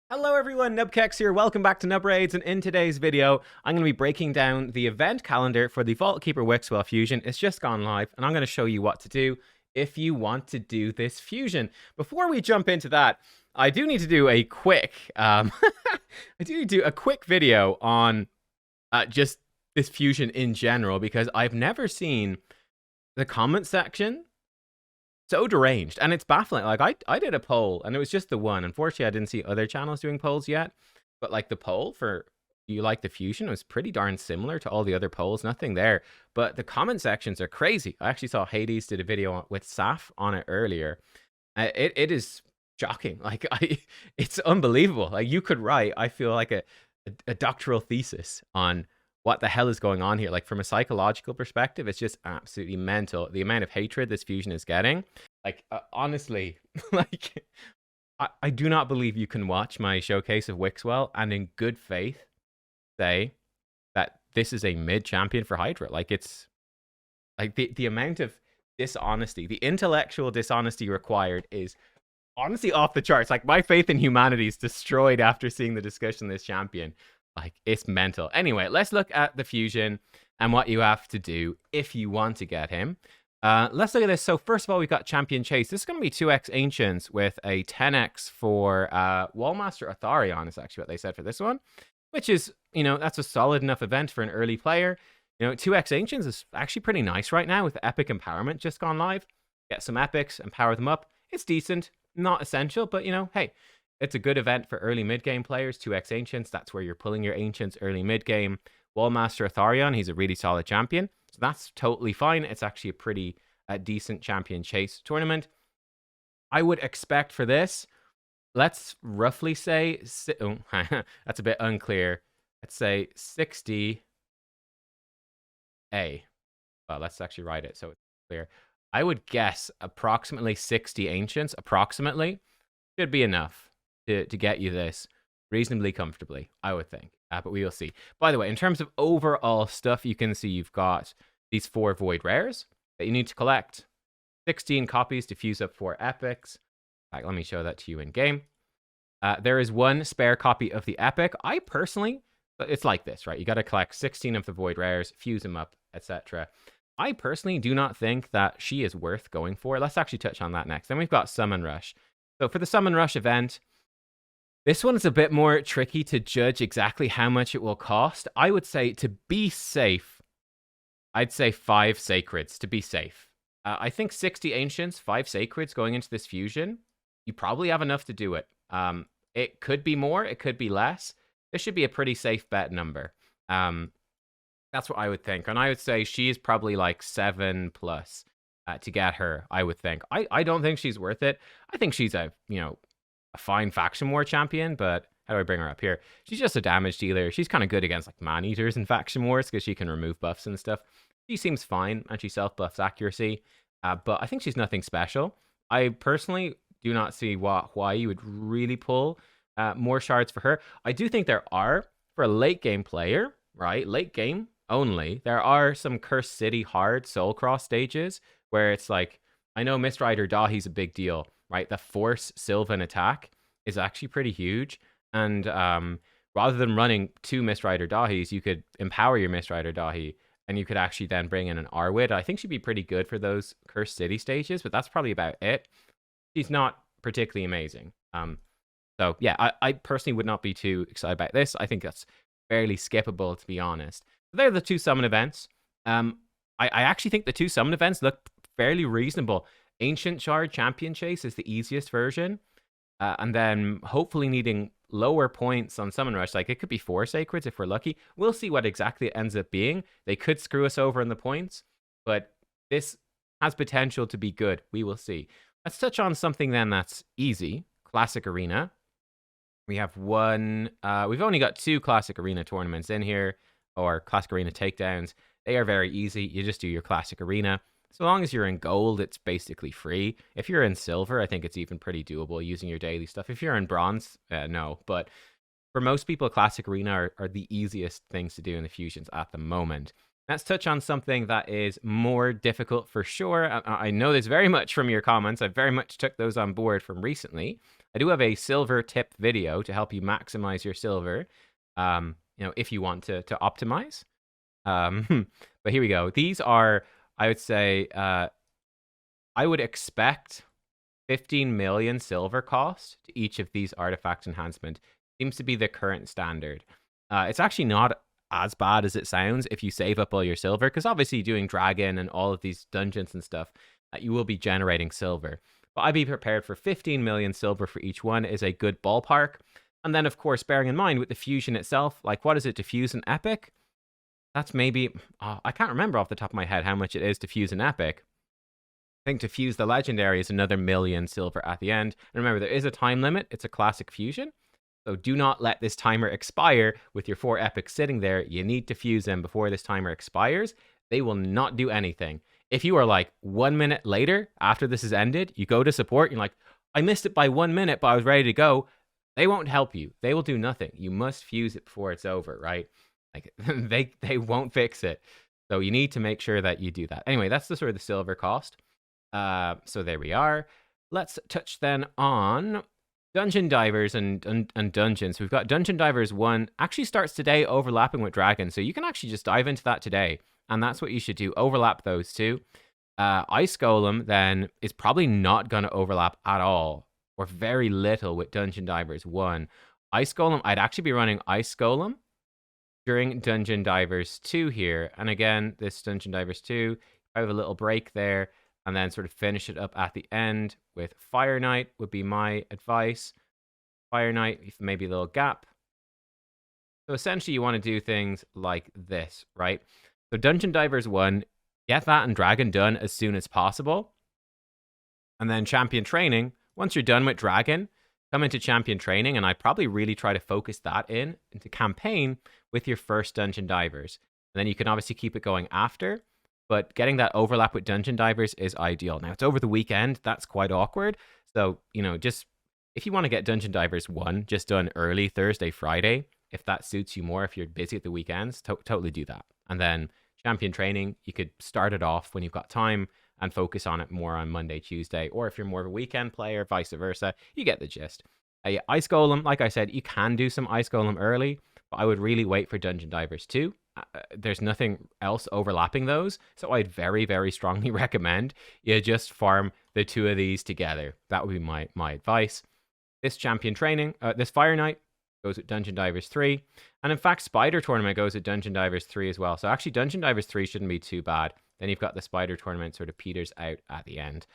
Hello everyone, nubkeks here. Welcome back to Nub Raids, and in today's video, I'm going to be breaking down the event calendar for the Vaultkeeper Wixwell fusion. It's just gone live, and I'm going to show you what to do if you want to do this fusion. Before we jump into that, I do need to do a quick, video on just this fusion in general, because I've never seen the comment section so deranged, and it's baffling. Like I did a poll and it was just the one. Unfortunately, I didn't see other channels doing polls yet, but like the poll for "do you like the fusion" was pretty darn similar to all the other polls. Nothing there, but the comment sections are crazy. I actually saw Hades did a video with Saf on it earlier. It is shocking. Like it's unbelievable. Like you could write, I feel like a doctoral thesis on what the hell is going on here. Like from a psychological perspective, it's just absolutely mental. The amount of hatred this fusion is getting. Like honestly, like I do not believe you can watch my showcase of Wixwell and in good faith say that this is a mid champion for Hydra. Like it's like the amount of dishonesty, the intellectual dishonesty required is honestly off the charts. Like my faith in humanity is destroyed after seeing the discussion of this champion. Like, it's mental. Anyway, let's look at the fusion and what you have to do if you want to get him. Let's look at this. So first of all, we've got Champion Chase. This is going to be 2x Ancients with a 10x for Wallmaster Atharion is actually what they said for this one, which is, you know, that's a solid enough event for an early player. You know, 2x Ancients is actually pretty nice right now with Epic Empowerment just gone live. Get some Epics and power them up. It's decent, not essential, but, you know, hey, it's a good event for early mid-game players. 2x Ancients, that's where you're pulling your Ancients early mid-game. Wallmaster Atharion, he's a really solid champion. So that's totally fine. It's actually a pretty decent Champion Chase tournament. I would expect for this, let's roughly say, oh, that's a bit unclear. Let's say 60 A. Well, let's actually write it so it's clear. I would guess approximately 60 Ancients, approximately, should be enough to get you this reasonably comfortably, I would think. But we will see. By the way, in terms of overall stuff, you can see you've got these 4 Void Rares that you need to collect. 16 copies to fuse up 4 Epics. In fact, let me show that to you in game. There is 1 spare copy of the Epic. I personally, it's like this, right? You got to collect 16 of the Void Rares, fuse them up, etc. I personally do not think that she is worth going for. Let's actually touch on that next. Then we've got Summon Rush. So for the Summon Rush event, this one is a bit more tricky to judge exactly how much it will cost. I would say to be safe, I'd say 5 Sacreds to be safe. I think 60 Ancients, 5 Sacreds going into this fusion, you probably have enough to do it. It could be more, it could be less. This should be a pretty safe bet number. That's what I would think. And I would say she is probably like 7 plus to get her, I would think. I don't think she's worth it. I think she's a, you know, a fine faction war champion, but how do I bring her up here? She's just a damage dealer. She's kind of good against like man eaters and faction wars because she can remove buffs and stuff. She seems fine and she self buffs accuracy, but I think she's nothing special. I personally do not see why you would really pull more shards for her. I do think there are, for a late game player, right? Late game only, there are some Cursed City hard Soul Cross stages where it's like, I know Mistrider Dahi's a big deal, right? The Force Sylvan attack is actually pretty huge. And rather than running 2 Mistrider Dahis, you could empower your Mistrider Dahi, and you could actually then bring in an Arwid. I think she'd be pretty good for those Cursed City stages, but that's probably about it. She's not particularly amazing. So yeah, I personally would not be too excited about this. I think that's fairly skippable, to be honest. They're the 2 summon events. I actually think the 2 summon events look fairly reasonable. Ancient Shard Champion Chase is the easiest version. And then hopefully needing lower points on Summon Rush. Like it could be 4 Sacreds if we're lucky. We'll see what exactly it ends up being. They could screw us over in the points, but this has potential to be good. We will see. Let's touch on something then that's easy. Classic Arena. We have one, we've only got 2 Classic Arena tournaments in here, or Classic Arena takedowns. They are very easy. You just do your Classic Arena. So long as you're in gold, it's basically free. If you're in silver, I think it's even pretty doable using your daily stuff. If you're in bronze, no. But for most people, Classic Arena are the easiest things to do in the fusions at the moment. Let's touch on something that is more difficult for sure. I know this very much from your comments. I very much took those on board from recently. I do have a silver tip video to help you maximize your silver, if you want to optimize. But here we go. These are, I would say, I would expect 15 million silver cost to each of these artifact enhancement. Seems to be the current standard. It's actually not as bad as it sounds if you save up all your silver, because obviously doing dragon and all of these dungeons and stuff, you will be generating silver. But I'd be prepared for 15 million silver for each one is a good ballpark. And then, of course, bearing in mind with the fusion itself, like what is it to fuse an epic? That's maybe, I can't remember off the top of my head how much it is to fuse an epic. I think to fuse the legendary is another million silver at the end. And remember, there is a time limit. It's a classic fusion. So do not let this timer expire with your 4 epics sitting there. You need to fuse them before this timer expires. They will not do anything. If you are like 1 minute later after this is ended, you go to support, you're like, I missed it by 1 minute, but I was ready to go. They won't help you. They will do nothing. You must fuse it before it's over, right? Like they won't fix it. So you need to make sure that you do that. Anyway, that's the sort of the silver cost. So there we are. Let's touch then on Dungeon Divers and Dungeons. We've got Dungeon Divers 1. Actually starts today overlapping with Dragon. So you can actually just dive into that today. And that's what you should do. Overlap those two. Ice Golem then is probably not going to overlap at all. Or very little with Dungeon Divers 1. Ice Golem, I'd actually be running Ice Golem during Dungeon Divers 2 here. And again, this Dungeon Divers 2, I have a little break there. And then sort of finish it up at the end with Fire Knight would be my advice. Fire Knight, maybe a little gap. So essentially you want to do things like this, right? So Dungeon Divers 1, get that and Dragon done as soon as possible. And then Champion Training, once you're done with Dragon, come into Champion Training, and I probably really try to focus that into Campaign with your first Dungeon Divers. And then you can obviously keep it going after. But getting that overlap with Dungeon Divers is ideal. Now, it's over the weekend. That's quite awkward. So, just if you want to get Dungeon Divers 1 just done early Thursday, Friday, if that suits you more, if you're busy at the weekends, totally do that. And then Champion Training, you could start it off when you've got time and focus on it more on Monday, Tuesday. Or if you're more of a weekend player, vice versa, you get the gist. Ice Golem, like I said, you can do some Ice Golem early, but I would really wait for Dungeon Divers 2. There's nothing else overlapping those, so I'd very, very strongly recommend you just farm the two of these together. That would be my advice. This Champion Training, this Fire Knight goes with Dungeon Divers 3, and in fact, Spider Tournament goes with Dungeon Divers 3 as well. So actually, Dungeon Divers 3 shouldn't be too bad. Then you've got the Spider Tournament sort of peters out at the end.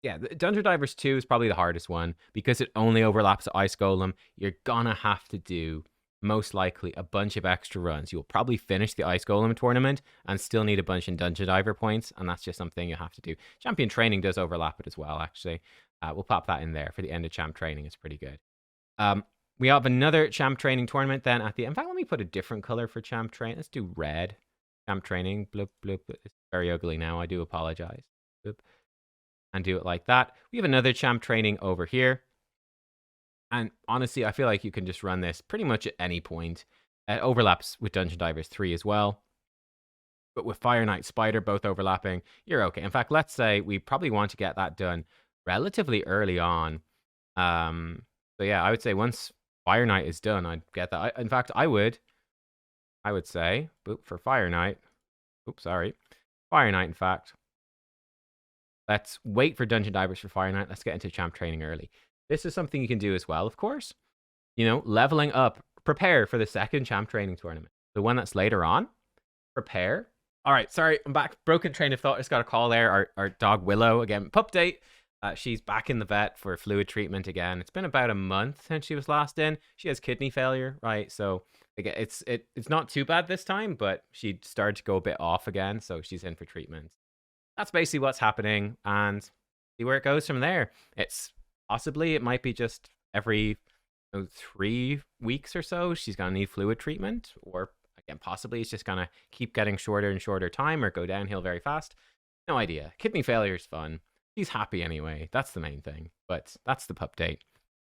Yeah, Dungeon Divers 2 is probably the hardest one because it only overlaps Ice Golem. You're gonna have to do most likely a bunch of extra runs. You'll probably finish the Ice Golem tournament and still need a bunch in Dungeon Diver points, and that's just something you have to do. Champion Training does overlap it as well, actually. We'll pop that in there for the end of Champ Training. It's pretty good. We have another Champ Training tournament then at the end. In fact, let me put a different color for Champ Training. Let's do red. Champ Training. Bloop, bloop. It's very ugly now. I do apologize. Bloop. And do it like that. We have another Champ Training over here. And honestly, I feel like you can just run this pretty much at any point. It overlaps with Dungeon Divers 3 as well. But with Fire Knight, Spider both overlapping, you're okay. In fact, let's say we probably want to get that done relatively early on. So yeah, I would say once Fire Knight is done, I'd get that. In fact, I would say, for Fire Knight, Fire Knight, in fact. Let's wait for Dungeon Divers for Fire Knight. Let's get into Champ Training early. This is something you can do as well, of course. Leveling up. Prepare for the second Champ Training tournament. The one that's later on. Prepare. All right, sorry, I'm back. Broken train of thought. Just got a call there. Our dog Willow, again, pup date. She's back in the vet for fluid treatment again. It's been about a month since she was last in. She has kidney failure, right? So again, it's not too bad this time, but she started to go a bit off again, so she's in for treatment. That's basically what's happening, and see where it goes from there. It might be just every 3 weeks or so she's gonna need fluid treatment, or again, possibly it's just gonna keep getting shorter and shorter time or go downhill very fast. No idea. Kidney failure is fun. She's happy anyway. That's the main thing. But that's the pup date.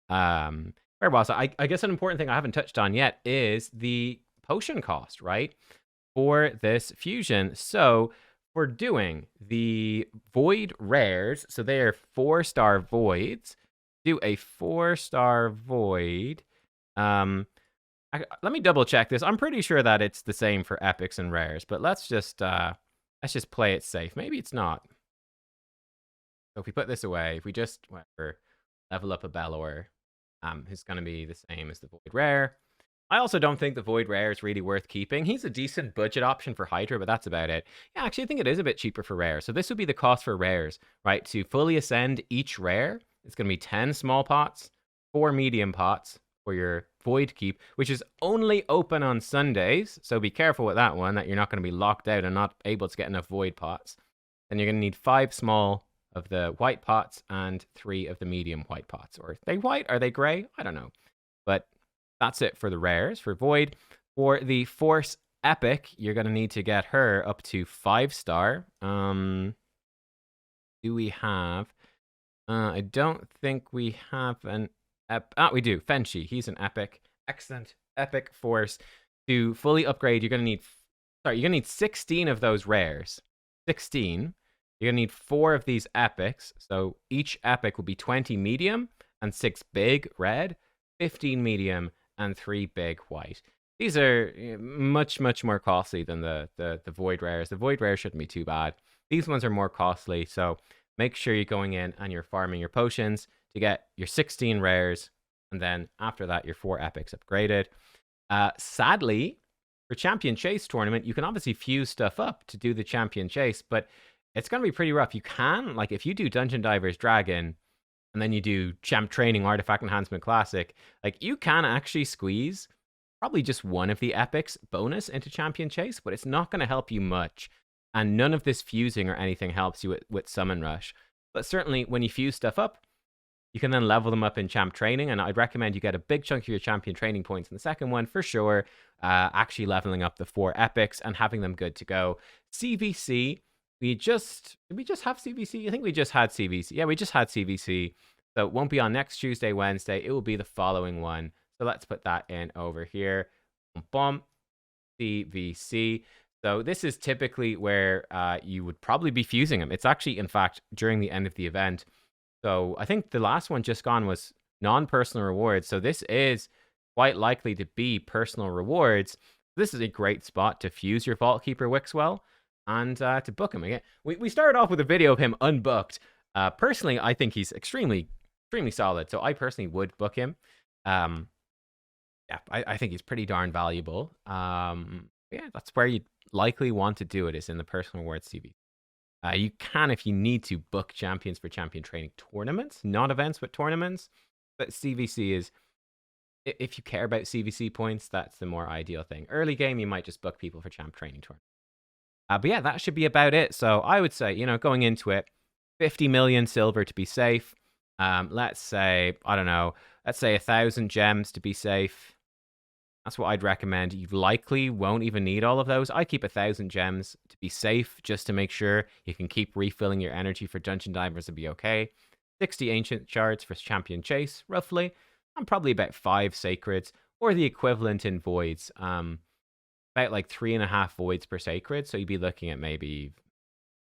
Where was I? I guess an important thing I haven't touched on yet is the potion cost, right? for this fusion. So for doing the void rares, so they are 4-star voids. Do a 4-star void. Let me double check this. I'm pretty sure that it's the same for epics and rares, but let's just play it safe. Maybe it's not. So if we put this away, if we just whatever, level up a Bellower, who's going to be the same as the void rare. I also don't think the void rare is really worth keeping. He's a decent budget option for Hydra, but that's about it. Yeah, actually, I think it is a bit cheaper for rare. So this would be the cost for rares, right? To fully ascend each rare, it's going to be 10 small pots, 4 medium pots for your void keep, which is only open on Sundays. So be careful with that one, that you're not going to be locked out and not able to get enough void pots. Then you're going to need 5 small of the white pots and 3 of the medium white pots. Or are they white? Are they gray? I don't know. But that's it for the rares. For void, for the force epic, you're going to need to get her up to 5-star. Do we have... I don't think we have an... we do. Fenshi. He's an epic. Excellent. Epic force. To fully upgrade, you're going to need... Sorry, you're going to need 16 of those rares. 16. You're going to need 4 of these epics. So each epic will be 20 medium and 6 big red, 15 medium, and 3 big white. These are much, much more costly than the void rares. The void rares shouldn't be too bad. These ones are more costly, so make sure you're going in and you're farming your potions to get your 16 rares, and then after that, your 4 epics upgraded. Sadly, for Champion Chase tournament, you can obviously fuse stuff up to do the Champion Chase, but it's going to be pretty rough. You can, like, if you do Dungeon Divers Dragon, and then you do Champ Training, Artifact Enhancement Classic, like, you can actually squeeze probably just one of the epics bonus into Champion Chase, but it's not going to help you much. And none of this fusing or anything helps you with Summon Rush. But certainly, when you fuse stuff up, you can then level them up in Champ Training, and I'd recommend you get a big chunk of your Champion Training points in the second one, for sure, actually leveling up the 4 epics and having them good to go. CVC... did we just have CVC? I think we just had CVC. Yeah, we just had CVC. So it won't be on next Tuesday, Wednesday. It will be the following one. So let's put that in over here. Boom. CVC. So this is typically where you would probably be fusing them. It's actually, in fact, during the end of the event. So I think the last one just gone was non-personal rewards. So this is quite likely to be personal rewards. This is a great spot to fuse your Vaultkeeper Wixwell and to book him again. We started off with a video of him unbooked. Personally, I think he's extremely solid. So I personally would book him. Yeah, I think he's pretty darn valuable. Yeah, that's where you'd likely want to do it, is in the personal rewards CV. You can, if you need to, book champions for champion training tournaments, not events, but tournaments. But CVC is, if you care about CVC points, that's the more ideal thing. Early game, you might just book people for champ training tournaments. But yeah, that should be about it. So I would say, going into it, 50 million silver to be safe. Let's say, I don't know, let's say 1,000 gems to be safe. That's what I'd recommend. You likely won't even need all of those. I keep 1,000 gems to be safe, just to make sure you can keep refilling your energy for Dungeon Divers and be okay. 60 Ancient Shards for Champion Chase, roughly. And probably about 5 Sacreds, or the equivalent in Voids. About like 3.5 Voids per Sacred, so you'd be looking at maybe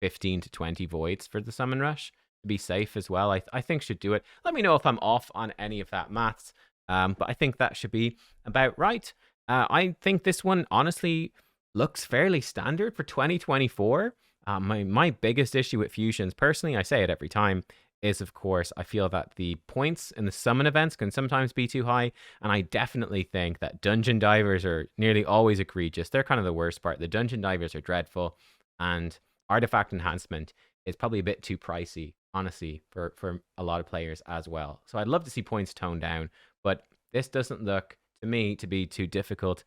15 to 20 Voids for the Summon Rush to be safe as well. I think should do it. Let me know if I'm off on any of that maths. But I think that should be about right. I think this one, honestly, looks fairly standard for 2024. My biggest issue with fusions, personally, I say it every time, is, of course, I feel that the points in the summon events can sometimes be too high. And I definitely think that Dungeon Divers are nearly always egregious. They're kind of the worst part. The Dungeon Divers are dreadful. And Artifact Enhancement is probably a bit too pricey, honestly, for a lot of players as well. So I'd love to see points toned down. But this doesn't look, to me, to be too difficult.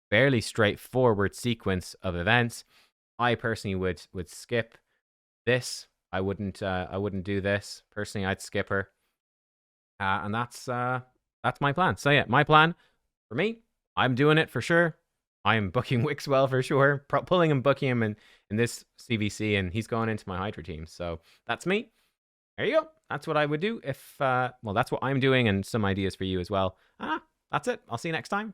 Fairly straightforward sequence of events. I personally would skip this. I wouldn't do this. Personally, I'd skip her. And that's my plan. So yeah, my plan, for me, I'm doing it for sure. I'm booking Wixwell for sure. Pulling and booking him in this CVC, and he's going into my Hydra team. So that's me. There you go. That's what I would do if, well, that's what I'm doing, and some ideas for you as well. That's it. I'll see you next time.